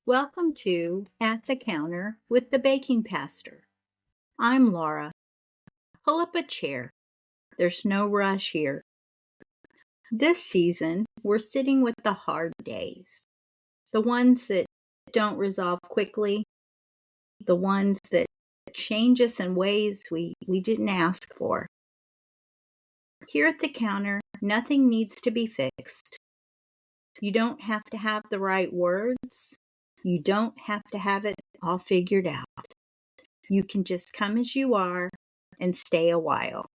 Welcome to At the Counter with the Baking Pastor. I'm Laura. Pull up a chair. There's no rush here. This season, we're sitting with the hard days. The ones that don't resolve quickly, the ones that change us in ways we didn't ask for. Here at the counter, nothing needs to be fixed. You don't have to have the right words. You don't have to have it all figured out. You can just come as you are and stay a while.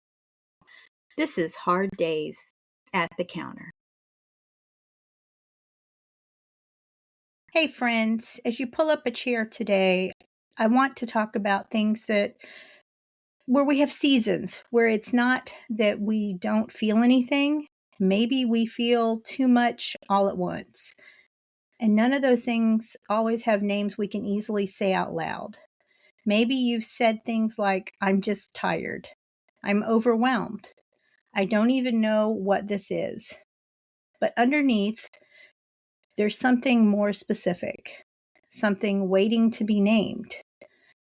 This is Hard Days at the Counter. Hey friends, as you pull up a chair today, I want to talk about things where we have seasons, where it's not that we don't feel anything. Maybe we feel too much all at once. And none of those things always have names we can easily say out loud. Maybe you've said things like, I'm just tired. I'm overwhelmed. I don't even know what this is. But underneath, there's something more specific, something waiting to be named.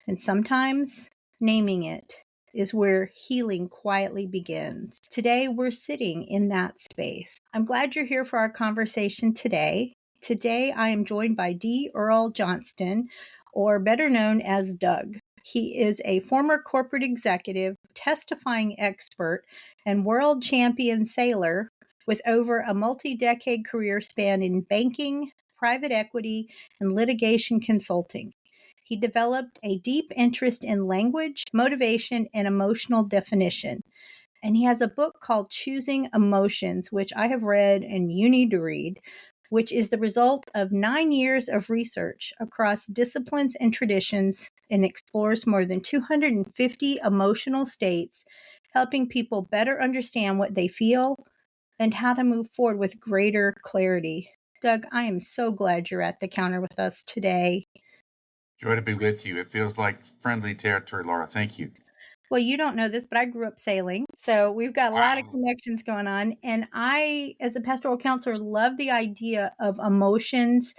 And sometimes naming it is where healing quietly begins. Today, we're sitting in that space. I'm glad you're here for our conversation today. Today, I am joined by Doug Earl Johnston, or better known as Doug. He is a former corporate executive, testifying expert, and world champion sailor with over a multi-decade career span in banking, private equity, and litigation consulting. He developed a deep interest in language, motivation, and emotional definition. And he has a book called Choosing Emotions, which I have read and you need to read, which is the result of 9 years of research across disciplines and traditions and explores more than 250 emotional states, helping people better understand what they feel and how to move forward with greater clarity. Doug, I am so glad you're at the counter with us today. Joy to be with you. It feels like friendly territory, Laura. Thank you. Well, you don't know this, but I grew up sailing. So we've got a lot of Wow. connections going on. And I, as a pastoral counselor, love the idea of emotions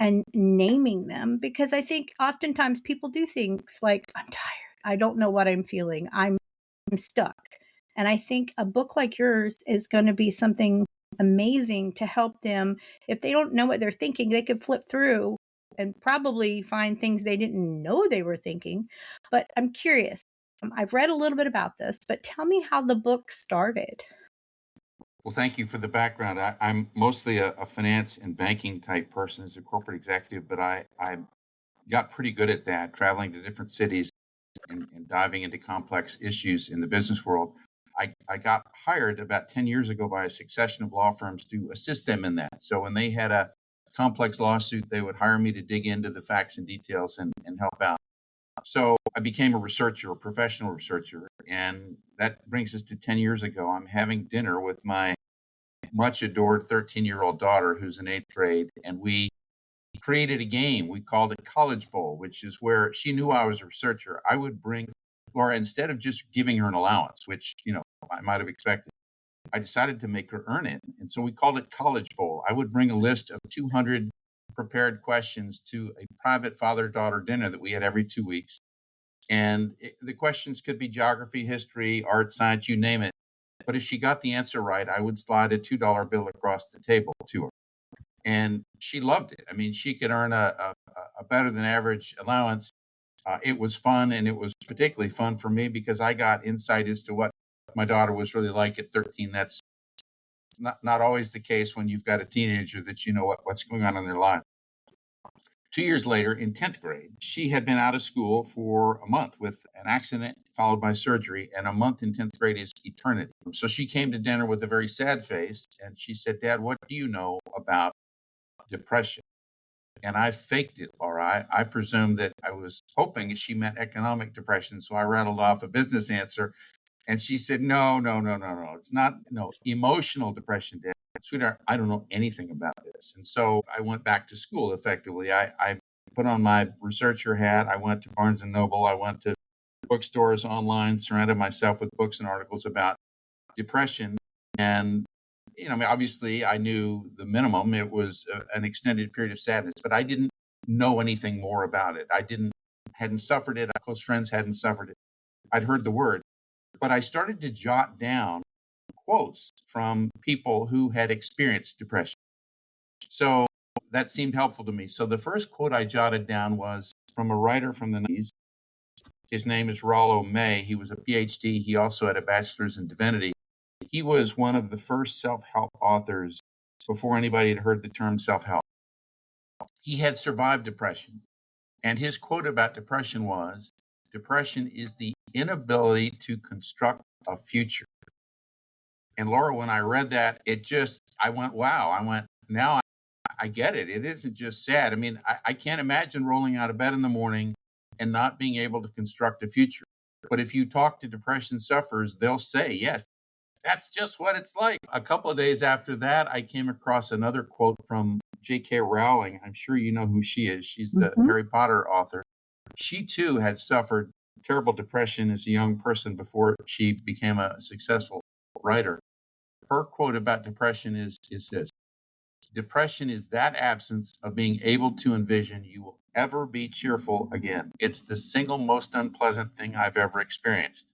and naming them because I think oftentimes people do things like, I'm tired. I don't know what I'm feeling. I'm stuck. And I think a book like yours is going to be something amazing to help them. If they don't know what they're thinking, they could flip through and probably find things they didn't know they were thinking. But I'm curious. I've read a little bit about this, but tell me how the book started. Well, thank you for the background. I'm mostly a finance and banking type person as a corporate executive, but I got pretty good at that, traveling to different cities and diving into complex issues in the business world. I got hired about 10 years ago by a succession of law firms to assist them in that. So when they had a complex lawsuit, they would hire me to dig into the facts and details and help out. So I became a researcher, a professional researcher. And that brings us to 10 years ago. I'm having dinner with my much adored 13-year-old daughter who's in eighth grade. And we created a game. We called it College Bowl, which is where she knew I was a researcher. I would bring Laura, instead of just giving her an allowance, which, I might have expected, I decided to make her earn it. And so we called it College Bowl. I would bring a list of 200 prepared questions to a private father-daughter dinner that we had every 2 weeks. And the questions could be geography, history, art, science, you name it. But if she got the answer right, I would slide a $2 bill across the table to her. And she loved it. I mean, she could earn a better than average allowance. It was fun, and it was particularly fun for me because I got insight as to what my daughter was really like at 13. That's not always the case when you've got a teenager that you know what's going on in their life. 2 years later, in 10th grade, she had been out of school for a month with an accident followed by surgery, and a month in 10th grade is eternity. So she came to dinner with a very sad face, and she said, Dad, what do you know about depression? And I faked it, Laura. I presumed that I was hoping she meant economic depression, so I rattled off a business answer. And she said, no, no, no, no, no. It's not, no, emotional depression, Dad. Sweetheart, I don't know anything about this. And so I went back to school effectively. I put on my researcher hat. I went to Barnes and Noble. I went to bookstores online, surrounded myself with books and articles about depression. And, I mean, obviously I knew the minimum. It was an extended period of sadness, but I didn't know anything more about it. Hadn't suffered it. Close friends hadn't suffered it. I'd heard the word, but I started to jot down quotes from people who had experienced depression. So that seemed helpful to me. So the first quote I jotted down was from a writer from the 90s. His name is Rollo May. He was a PhD. He also had a bachelor's in divinity. He was one of the first self-help authors before anybody had heard the term self-help. He had survived depression. And his quote about depression was, "Depression is the inability to construct a future." And Laura, when I read that, I went, wow. Now I get it. It isn't just sad. I mean, I can't imagine rolling out of bed in the morning and not being able to construct a future. But if you talk to depression sufferers, they'll say, yes, that's just what it's like. A couple of days after that, I came across another quote from J.K. Rowling. I'm sure you know who she is. She's the Harry Potter author. She too had suffered terrible depression as a young person before she became a successful writer. Her quote about depression is this: "Depression is that absence of being able to envision you will ever be cheerful again. It's the single most unpleasant thing I've ever experienced."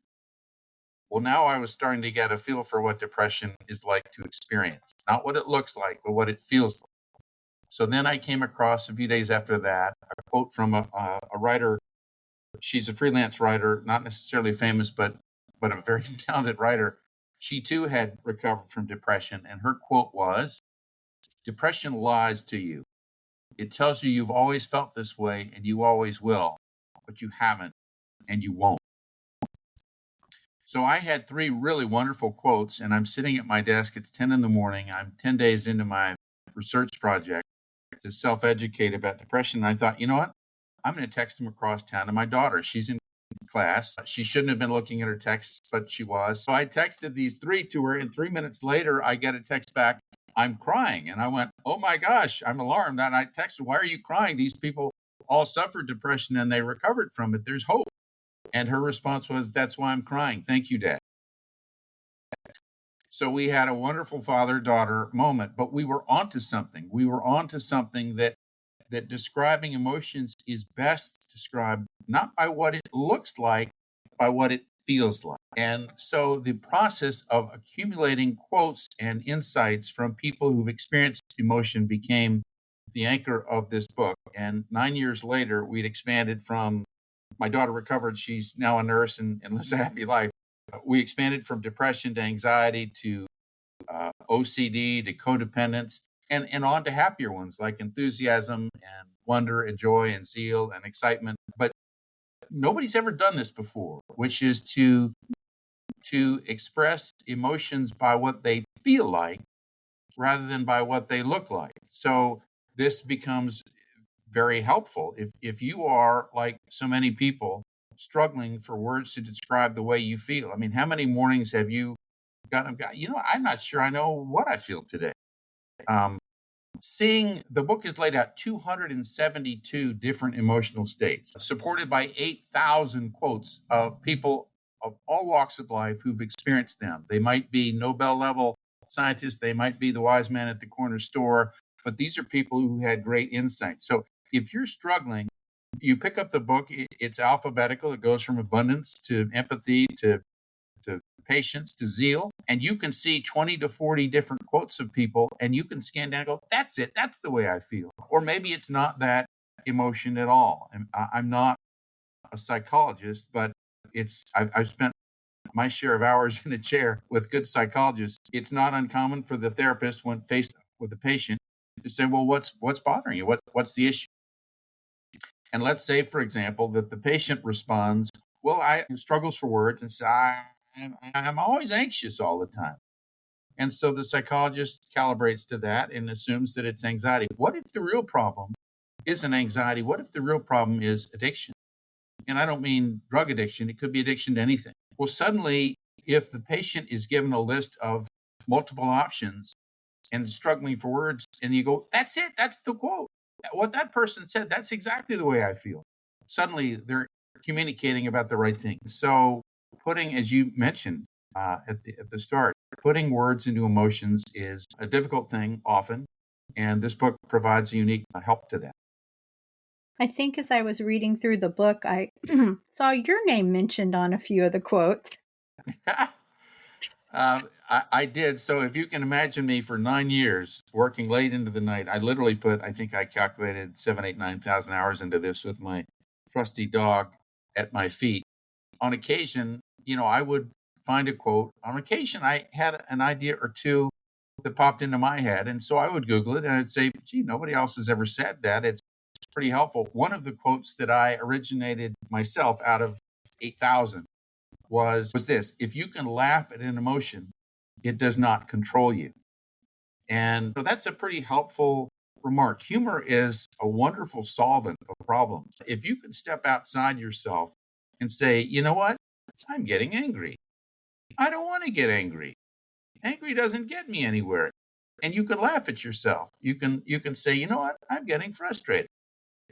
Well, now I was starting to get a feel for what depression is like to experience. Not what it looks like, but what it feels like. So then I came across, a few days after that, a quote from a writer. She's a freelance writer, not necessarily famous, but a very talented writer. She too had recovered from depression, and her quote was, "Depression lies to you. It tells you you've always felt this way and you always will, but you haven't and you won't." So I had three really wonderful quotes, and I'm sitting at my desk. It's 10 in the morning. I'm 10 days into my research project to self-educate about depression. And I thought, you know what? I'm going to text them across town to my daughter. She's in class. She shouldn't have been looking at her texts, but she was. So I texted these three to her, and 3 minutes later, I get a text back, "I'm crying." And I went, oh my gosh, I'm alarmed. And I texted, "Why are you crying? These people all suffered depression and they recovered from it. There's hope." And her response was, "That's why I'm crying. Thank you, Dad." So we had a wonderful father-daughter moment, but we were onto something. We were onto something that describing emotions is best described not by what it looks like, by what it feels like. And so the process of accumulating quotes and insights from people who've experienced emotion became the anchor of this book. And 9 years later, we'd expanded from, my daughter recovered. She's now a nurse and lives a happy life. We expanded from depression to anxiety to OCD to codependence, and on to happier ones like enthusiasm and wonder and joy and zeal and excitement. But nobody's ever done this before, which is to express emotions by what they feel like rather than by what they look like. So this becomes very helpful if you are, like so many people, struggling for words to describe the way you feel. I mean, how many mornings have you gotten, I'm not sure I know what I feel today. Seeing the book has laid out 272 different emotional states, supported by 8,000 quotes of people of all walks of life who've experienced them. They might be Nobel level scientists, they might be the wise man at the corner store, but these are people who had great insight. So if you're struggling, you pick up the book. It's alphabetical. It goes from abundance to empathy to patience to zeal, and you can see 20 to 40 different quotes of people, and you can scan down and go, that's it. That's the way I feel. Or maybe it's not that emotion at all. I'm not a psychologist, but I've spent my share of hours in a chair with good psychologists. It's not uncommon for the therapist, when faced with a patient, to say, well, what's bothering you? What's the issue? And let's say, for example, that the patient responds, well, I struggles for words and says, I'm always anxious all the time. And so the psychologist calibrates to that and assumes that it's anxiety. What if the real problem isn't anxiety? What if the real problem is addiction? And I don't mean drug addiction. It could be addiction to anything. Well, suddenly, if the patient is given a list of multiple options and struggling for words, and you go, that's it. That's the quote. What that person said, that's exactly the way I feel. Suddenly, they're communicating about the right thing. So putting, as you mentioned at the start, putting words into emotions is a difficult thing often, and this book provides a unique help to that. I think as I was reading through the book, I saw your name mentioned on a few of the quotes. I did. So if you can imagine me for 9 years working late into the night, I literally put, I think I calculated 7, 8, 9,000 hours into this with my trusty dog at my feet. On occasion, I would find a quote. On occasion, I had an idea or two that popped into my head. And so I would Google it and I'd say, gee, nobody else has ever said that. It's pretty helpful. One of the quotes that I originated myself out of 8,000 was this: if you can laugh at an emotion, it does not control you. And so that's a pretty helpful remark. Humor is a wonderful solvent of problems. If you can step outside yourself and say, you know what? I'm getting angry. I don't want to get angry. Angry doesn't get me anywhere. And you can laugh at yourself. You can say, you know what? I'm getting frustrated.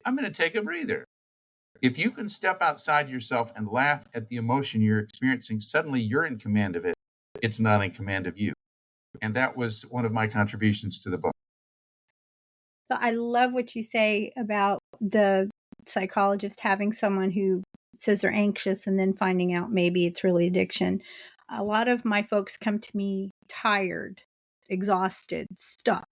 I'm going to take a breather. If you can step outside yourself and laugh at the emotion you're experiencing, suddenly you're in command of it. It's not in command of you. And that was one of my contributions to the book. So I love what you say about the psychologist having someone who says they're anxious and then finding out maybe it's really addiction. A lot of my folks come to me tired, exhausted, stuck.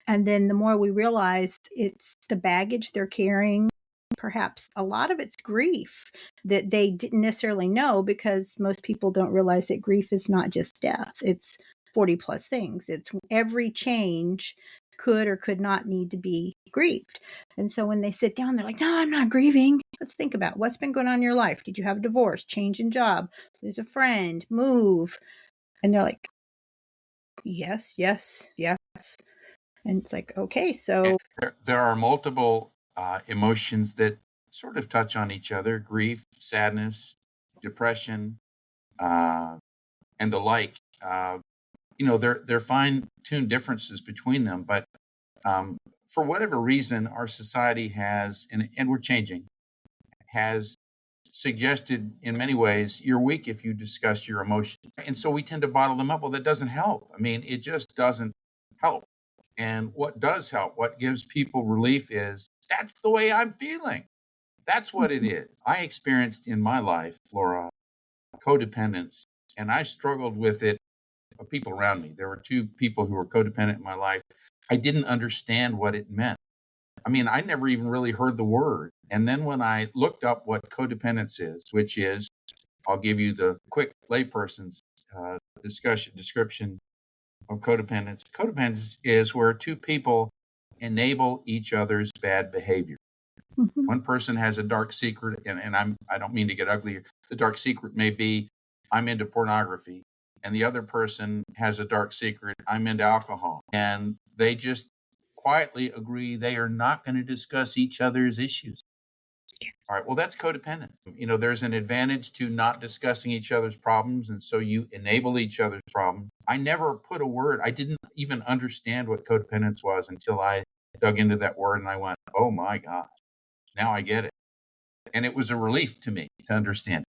And then the more we realize it's the baggage they're carrying, perhaps a lot of it's grief that they didn't necessarily know, because most people don't realize that grief is not just death. It's 40 plus things. It's every change could or could not need to be grieved. And so when they sit down, they're like, no, I'm not grieving. Let's think about what's been going on in your life. Did you have a divorce, change in job, lose a friend, move? And they're like, yes, yes, yes. And it's like, okay, And so there are multiple emotions that sort of touch on each other: grief, sadness, depression, uh, and the like. They're fine-tuned differences between them, but um, for whatever reason, our society has, and we're changing, has suggested in many ways you're weak if you discuss your emotions. And so we tend to bottle them up. Well, that doesn't help. I mean, it just doesn't help. And what does help, what gives people relief is that's the way I'm feeling. That's what it is. I experienced in my life, Flora, codependence, and I struggled with it. People around me. There were two people who were codependent in my life. I didn't understand what it meant. I mean, I never even really heard the word. And then when I looked up what codependence is, which is, I'll give you the quick layperson's description of codependence. Codependence is where two people enable each other's bad behavior. mhm. One person has a dark secret, and I don't mean to get ugly here. The dark secret may be I'm into pornography, and the other person has a dark secret, I'm into alcohol. And they just quietly agree they are not going to discuss each other's issues. All right, well, that's codependence. There's an advantage to not discussing each other's problems, and so you enable each other's problems. I never put a word, I didn't even understand what codependence was until I dug into that word and I went, oh my gosh, now I get it. And it was a relief to me to understand.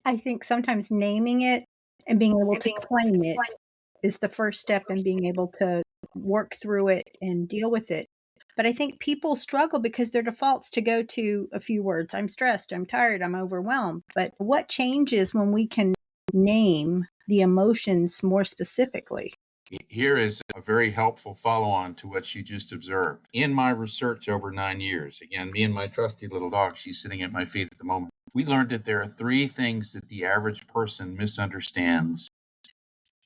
I think sometimes naming it and being able to claim it is the first step in being able to work through it and deal with it. But I think people struggle because their defaults to go to a few words. I'm stressed, I'm tired, I'm overwhelmed. But what changes when we can name the emotions more specifically? Here is a very helpful follow on to what you just observed. In my research over 9 years, again, me and my trusty little dog, she's sitting at my feet at the moment, we learned that there are three things that the average person misunderstands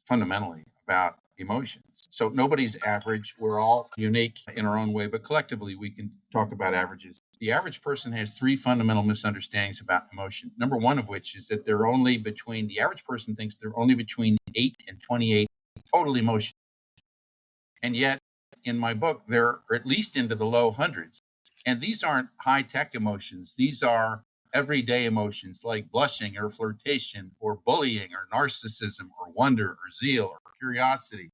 fundamentally about emotions. So nobody's average. We're all unique in our own way, but collectively we can talk about averages. The average person has three fundamental misunderstandings about emotion. Number one of which is that the average person thinks they're only between 8 and 28 total emotions. And yet, in my book, they're at least into the low hundreds. And these aren't high tech emotions. These are everyday emotions like blushing or flirtation or bullying or narcissism or wonder or zeal or curiosity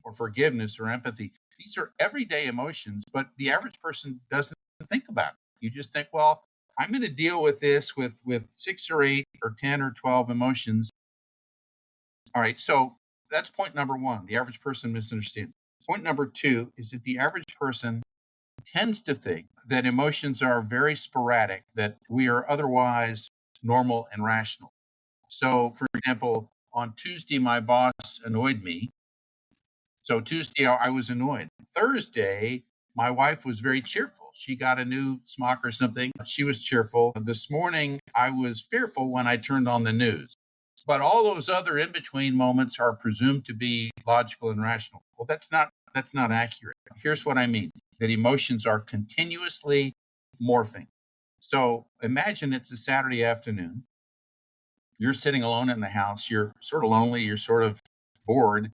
or forgiveness or empathy. These are everyday emotions, but the average person doesn't think about it. You just think, well, I'm going to deal with this with 6 or 8 or 10 or 12 emotions. All right. So that's point number one. The average person misunderstands. Point number two is that the average person tends to think that emotions are very sporadic, that we are otherwise normal and rational. So, for example, on Tuesday, my boss annoyed me. So, Tuesday, I was annoyed. Thursday, my wife was very cheerful. She got a new smock or something. She was cheerful. This morning, I was fearful when I turned on the news. But all those other in between moments are presumed to be logical and rational. Well, that's not accurate. Here's what I mean: that emotions are continuously morphing. So imagine it's a Saturday afternoon. You're sitting alone in the house. You're sort of lonely. You're sort of bored.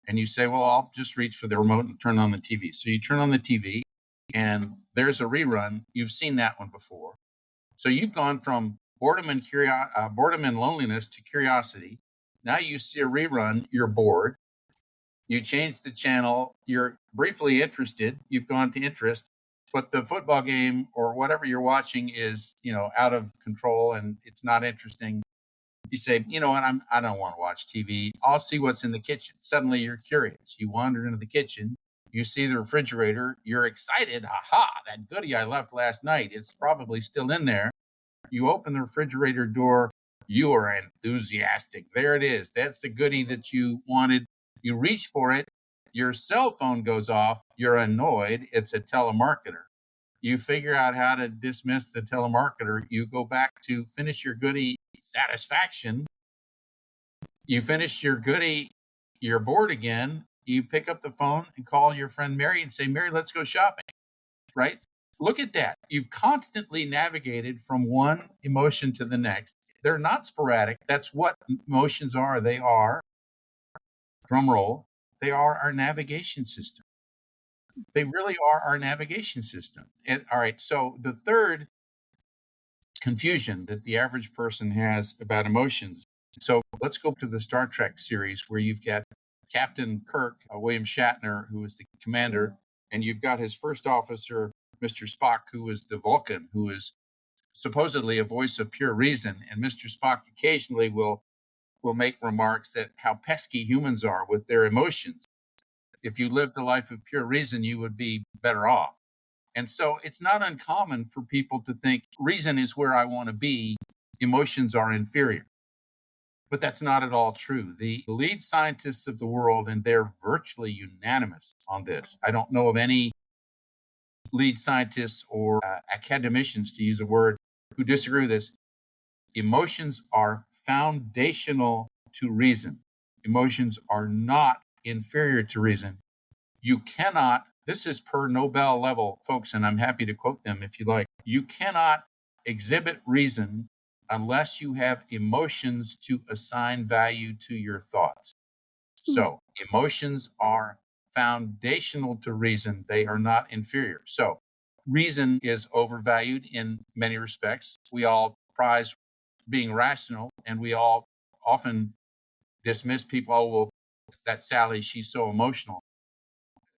And you say, well, I'll just reach for the remote and turn on the TV. So you turn on the TV and there's a rerun. You've seen that one before. So you've gone from boredom and loneliness to curiosity. Now you see a rerun. You're bored. You change the channel. You're briefly interested. You've gone to interest, but the football game or whatever you're watching is, out of control and it's not interesting. You say, you know what, I don't want to watch TV. I'll see what's in the kitchen. Suddenly you're curious. You wander into the kitchen. You see the refrigerator. You're excited. Aha, that goodie I left last night. It's probably still in there. You open the refrigerator door. You are enthusiastic. There it is. That's the goodie that you wanted. You reach for it. Your cell phone goes off. You're annoyed. It's a telemarketer. You figure out how to dismiss the telemarketer. You go back to finish your goodie satisfaction. You finish your goodie. You're bored again. You pick up the phone and call your friend Mary and say, Mary, let's go shopping, right? Look at that. You've constantly navigated from one emotion to the next. They're not sporadic. That's what emotions are. They are, drum roll, they are our navigation system. They really are our navigation system. And all right, so the third confusion that the average person has about emotions. So let's go to the Star Trek series where you've got Captain Kirk, William Shatner, who is the commander, and you've got his first officer, Mr. Spock, who is the Vulcan, who is supposedly a voice of pure reason. And Mr. Spock occasionally will make remarks that how pesky humans are with their emotions. If you lived a life of pure reason, you would be better off. And so it's not uncommon for people to think reason is where I want to be, emotions are inferior. But that's not at all true. The lead scientists of the world, and they're virtually unanimous on this. I don't know of any lead scientists or academicians, to use a word, who disagree with this. Emotions are foundational to reason. Emotions are not inferior to reason. You cannot, this is per Nobel level, folks, and I'm happy to quote them if you like. You cannot exhibit reason unless you have emotions to assign value to your thoughts. So emotions are foundational to reason. They are not inferior. So reason is overvalued in many respects. We all prize being rational, and we all often dismiss people. Oh, well, that Sally, she's so emotional.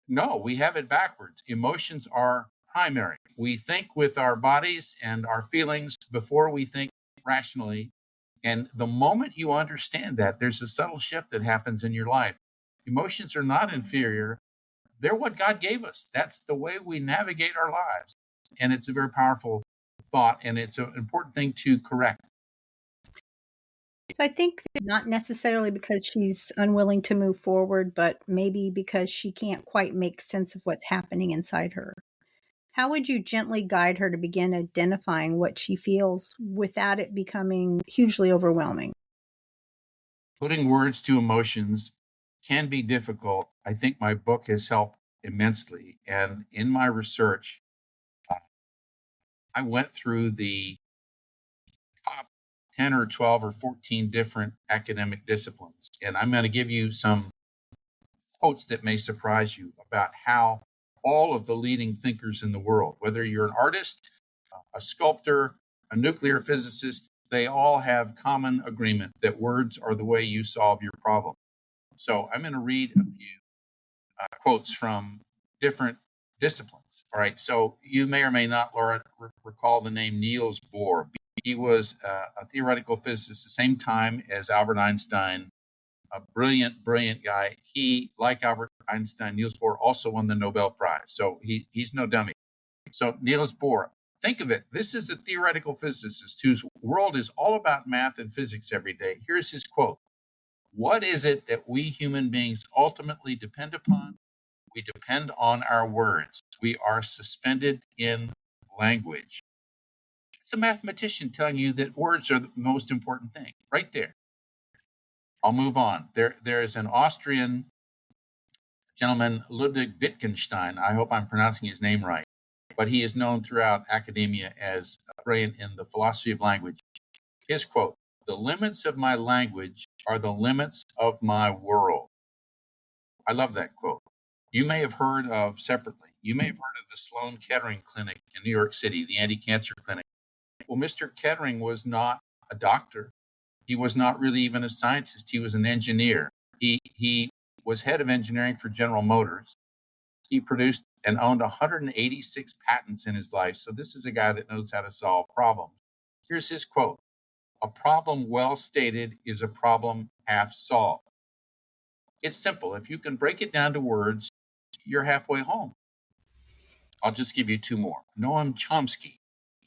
No, we have it backwards. Emotions are primary. We think with our bodies and our feelings before we think rationally. And the moment you understand that, there's a subtle shift that happens in your life. Emotions are not inferior. They're what God gave us. That's the way we navigate our lives. And it's a very powerful thought, and it's an important thing to correct. So I think that not necessarily because she's unwilling to move forward, but maybe because she can't quite make sense of what's happening inside her. How would you gently guide her to begin identifying what she feels without it becoming hugely overwhelming? Putting words to emotions can be difficult. I think my book has helped immensely. And in my research, I went through the top 10 or 12 or 14 different academic disciplines. And I'm going to give you some quotes that may surprise you about how all of the leading thinkers in the world, whether you're an artist, a sculptor, a nuclear physicist, they all have common agreement that words are the way you solve your problem. So I'm going to read a few quotes from different disciplines. All right. So you may or may not, Laura, recall the name Niels Bohr. He was a theoretical physicist the same time as Albert Einstein, a brilliant, brilliant guy. He, like Albert Einstein, Niels Bohr also won the Nobel Prize. So he's no dummy. So Niels Bohr, think of it. This is a theoretical physicist whose world is all about math and physics every day. Here's his quote. What is it that we human beings ultimately depend upon? We depend on our words. We are suspended in language. It's a mathematician telling you that words are the most important thing, right there. I'll move on. There is an Austrian gentleman, Ludwig Wittgenstein. I hope I'm pronouncing his name right, but he is known throughout academia as brilliant in the philosophy of language. His quote, "The limits of my language are the limits of my world." I love that quote. You may have heard of the Sloan Kettering Clinic in New York City, the anti-cancer clinic. Well, Mr. Kettering was not a doctor. He was not really even a scientist. He was an engineer. He was head of engineering for General Motors. He produced and owned 186 patents in his life. So this is a guy that knows how to solve problems. Here's his quote. "A problem well stated is a problem half solved." It's simple. If you can break it down to words, you're halfway home. I'll just give you two more. Noam Chomsky,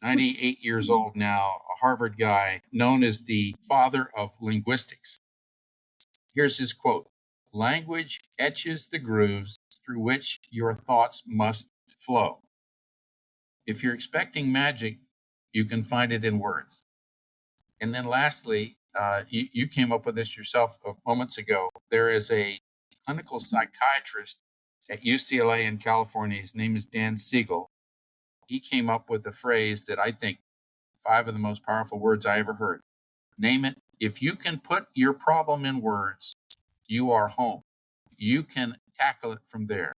98 years old now, a Harvard guy, known as the father of linguistics. Here's his quote. "Language etches the grooves through which your thoughts must flow. If you're expecting magic, you can find it in words." And then lastly, you came up with this yourself moments ago. There is a clinical psychiatrist at UCLA in California. His name is Dan Siegel. He came up with a phrase that I think 5 of the most powerful words I ever heard. Name it. If you can put your problem in words, you are home. You can tackle it from there.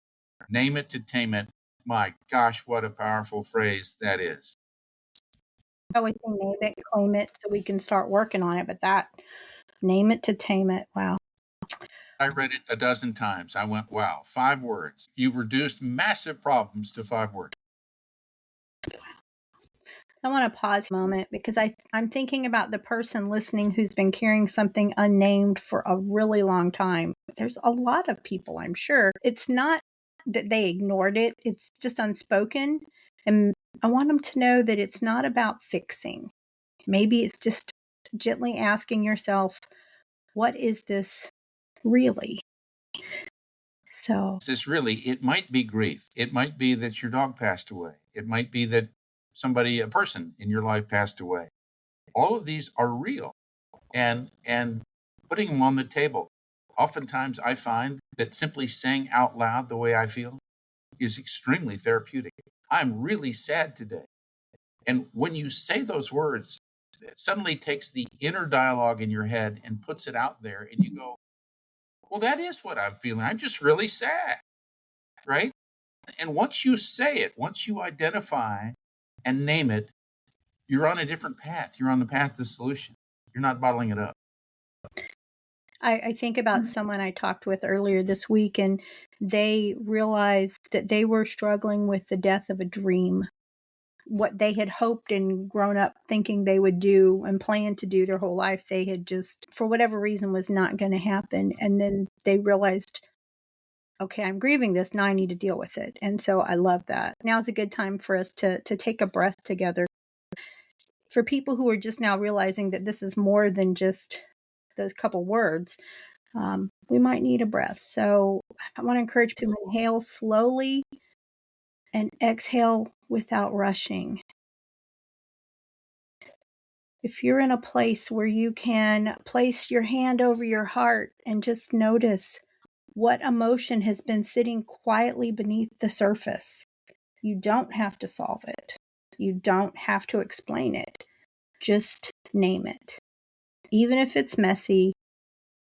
Name it to tame it. My gosh, what a powerful phrase that is. I always say name it, claim it, so we can start working on it. But that name it to tame it. Wow. I read it a dozen times. I went, wow, 5 words. You've reduced massive problems to 5 words. I want to pause a moment because I'm thinking about the person listening who's been carrying something unnamed for a really long time. There's a lot of people, I'm sure. It's not that they ignored it, it's just unspoken. And I want them to know that it's not about fixing. Maybe it's just gently asking yourself, what is this really? So, This really, it might be grief. It might be that your dog passed away. It might be that a person in your life passed away. All of these are real. And putting them on the table. Oftentimes I find that simply saying out loud the way I feel is extremely therapeutic. I'm really sad today. And when you say those words, it suddenly takes the inner dialogue in your head and puts it out there, and you go, well, that is what I'm feeling. I'm just really sad, right? And once you say it, once you identify and name it, you're on a different path. You're on the path to the solution. You're not bottling it up. I think about someone I talked with earlier this week, and they realized that they were struggling with the death of a dream. What they had hoped and grown up thinking they would do and planned to do their whole life, they had just, for whatever reason, was not going to happen. And then they realized, okay, I'm grieving this. Now I need to deal with it. And so I love that. Now's a good time for us to take a breath together. For people who are just now realizing that this is more than just those couple words, we might need a breath. So I want to encourage you to inhale slowly and exhale without rushing. If you're in a place where you can place your hand over your heart and just notice what emotion has been sitting quietly beneath the surface, you don't have to solve it. You don't have to explain it. Just name it. Even if it's messy,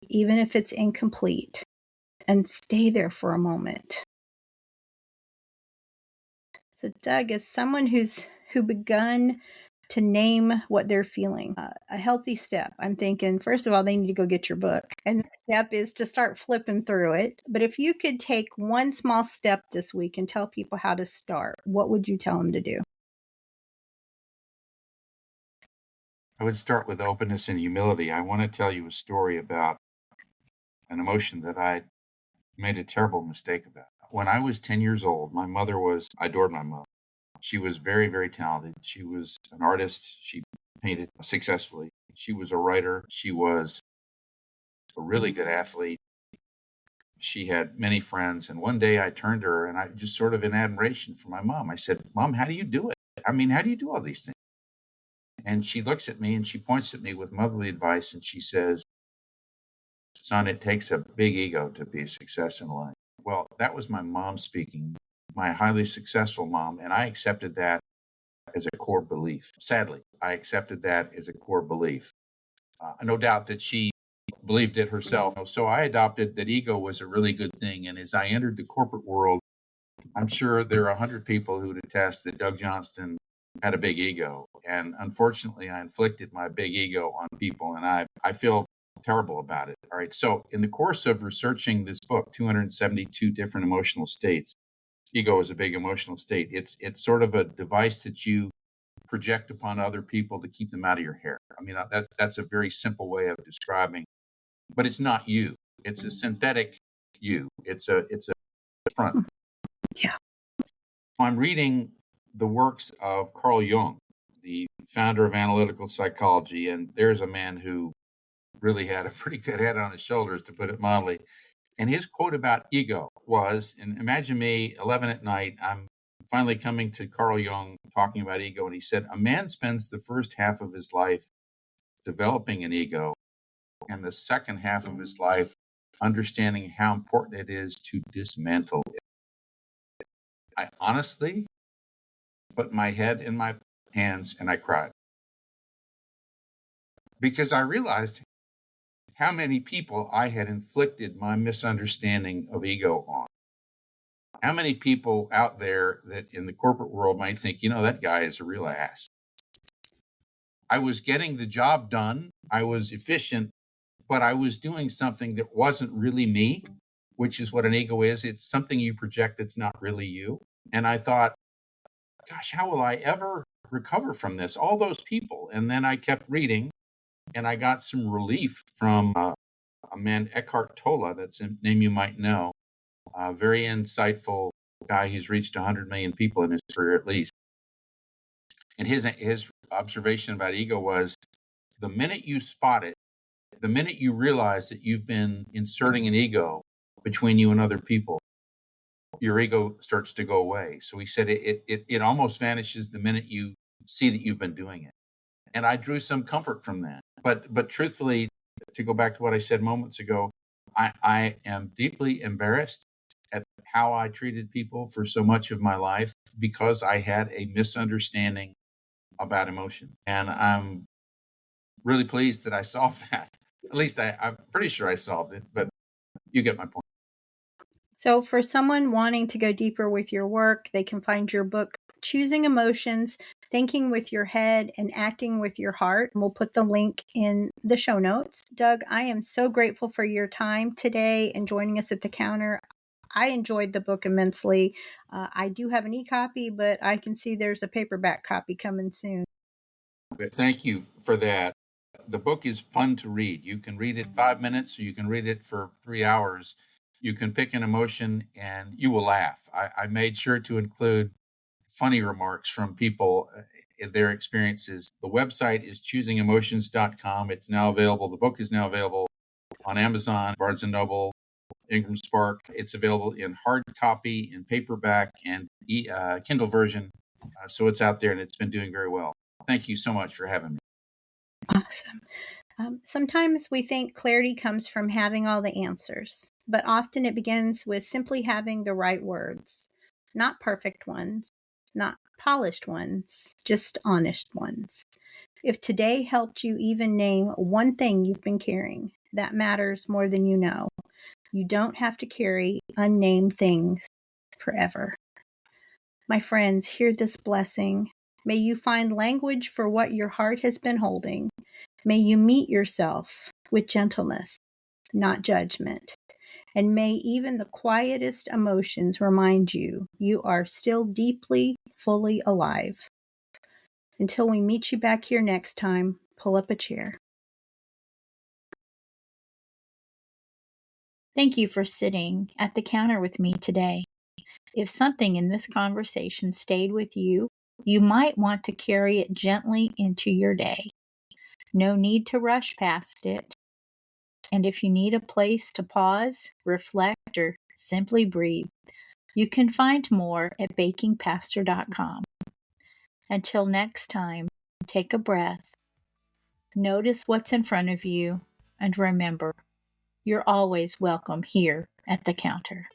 even if it's incomplete, and stay there for a moment. So, Doug, as someone who begun to name what they're feeling, a healthy step, I'm thinking, first of all, they need to go get your book. And the step is to start flipping through it. But if you could take one small step this week and tell people how to start, what would you tell them to do? I would start with openness and humility. I want to tell you a story about an emotion that I made a terrible mistake about. When I was 10 years old, I adored my mother. She was very, very talented. She was an artist. She painted successfully. She was a writer. She was a really good athlete. She had many friends. And one day I turned to her and I just sort of in admiration for my mom, I said, Mom, how do you do it? I mean, how do you do all these things? And she looks at me and she points at me with motherly advice and she says, Son, it takes a big ego to be a success in life. Well, that was my mom speaking, my highly successful mom. And I accepted that as a core belief. Sadly, I accepted that as a core belief. No doubt that she believed it herself. So I adopted that ego was a really good thing. And as I entered the corporate world, I'm sure there are 100 people who would attest that Doug Johnston had a big ego. And unfortunately, I inflicted my big ego on people. And I feel terrible about it. All right. So in the course of researching this book, 272 different emotional states, ego is a big emotional state. It's sort of a device that you project upon other people to keep them out of your hair. I mean, that's a very simple way of describing, but it's not you. It's a synthetic you. It's a front. Yeah. I'm reading the works of Carl Jung, the founder of analytical psychology, and there's a man who really had a pretty good head on his shoulders, to put it mildly. And his quote about ego was, and imagine me 11 at night, I'm finally coming to Carl Jung talking about ego. And he said, a man spends the first half of his life developing an ego and the second half of his life understanding how important it is to dismantle it. I honestly put my head in my hands and I cried because I realized how many people I had inflicted my misunderstanding of ego on. How many people out there that in the corporate world might think, that guy is a real ass. I was getting the job done. I was efficient, but I was doing something that wasn't really me, which is what an ego is. It's something you project that's not really you. And I thought, gosh, how will I ever recover from this? All those people. And then I kept reading and I got some relief from a man, Eckhart Tolle, that's a name you might know, a very insightful guy. He's reached 100 million people in his career at least. And his observation about ego was the minute you spot it, the minute you realize that you've been inserting an ego between you and other people, your ego starts to go away. So he said it almost vanishes the minute you see that you've been doing it. And I drew some comfort from that. But truthfully, to go back to what I said moments ago, I am deeply embarrassed at how I treated people for so much of my life because I had a misunderstanding about emotion. And I'm really pleased that I solved that. At least I'm pretty sure I solved it, but you get my point. So, for someone wanting to go deeper with your work, they can find your book, Choosing Emotions, Thinking with Your Head and Acting with Your Heart. We'll put the link in the show notes. Doug, I am so grateful for your time today and joining us at the counter. I enjoyed the book immensely. I do have an e-copy, but I can see there's a paperback copy coming soon. Thank you for that. The book is fun to read. You can read it 5 minutes, or you can read it for 3 hours. You can pick an emotion and you will laugh. I made sure to include funny remarks from people, their experiences. The website is choosingemotions.com. It's now available. The book is now available on Amazon, Barnes & Noble, Ingram Spark. It's available in hard copy, in paperback, and Kindle version. So it's out there and it's been doing very well. Thank you so much for having me. Awesome. Sometimes we think clarity comes from having all the answers, but often it begins with simply having the right words. Not perfect ones, not polished ones, just honest ones. If today helped you even name one thing you've been carrying, that matters more than you know. You don't have to carry unnamed things forever. My friends, hear this blessing. May you find language for what your heart has been holding. May you meet yourself with gentleness, not judgment. And may even the quietest emotions remind you you are still deeply, fully alive. Until we meet you back here next time, pull up a chair. Thank you for sitting at the counter with me today. If something in this conversation stayed with you you might want to carry it gently into your day. No need to rush past it. And if you need a place to pause, reflect, or simply breathe, you can find more at bakingpastor.com. Until next time, take a breath, notice what's in front of you, and remember, you're always welcome here at the counter.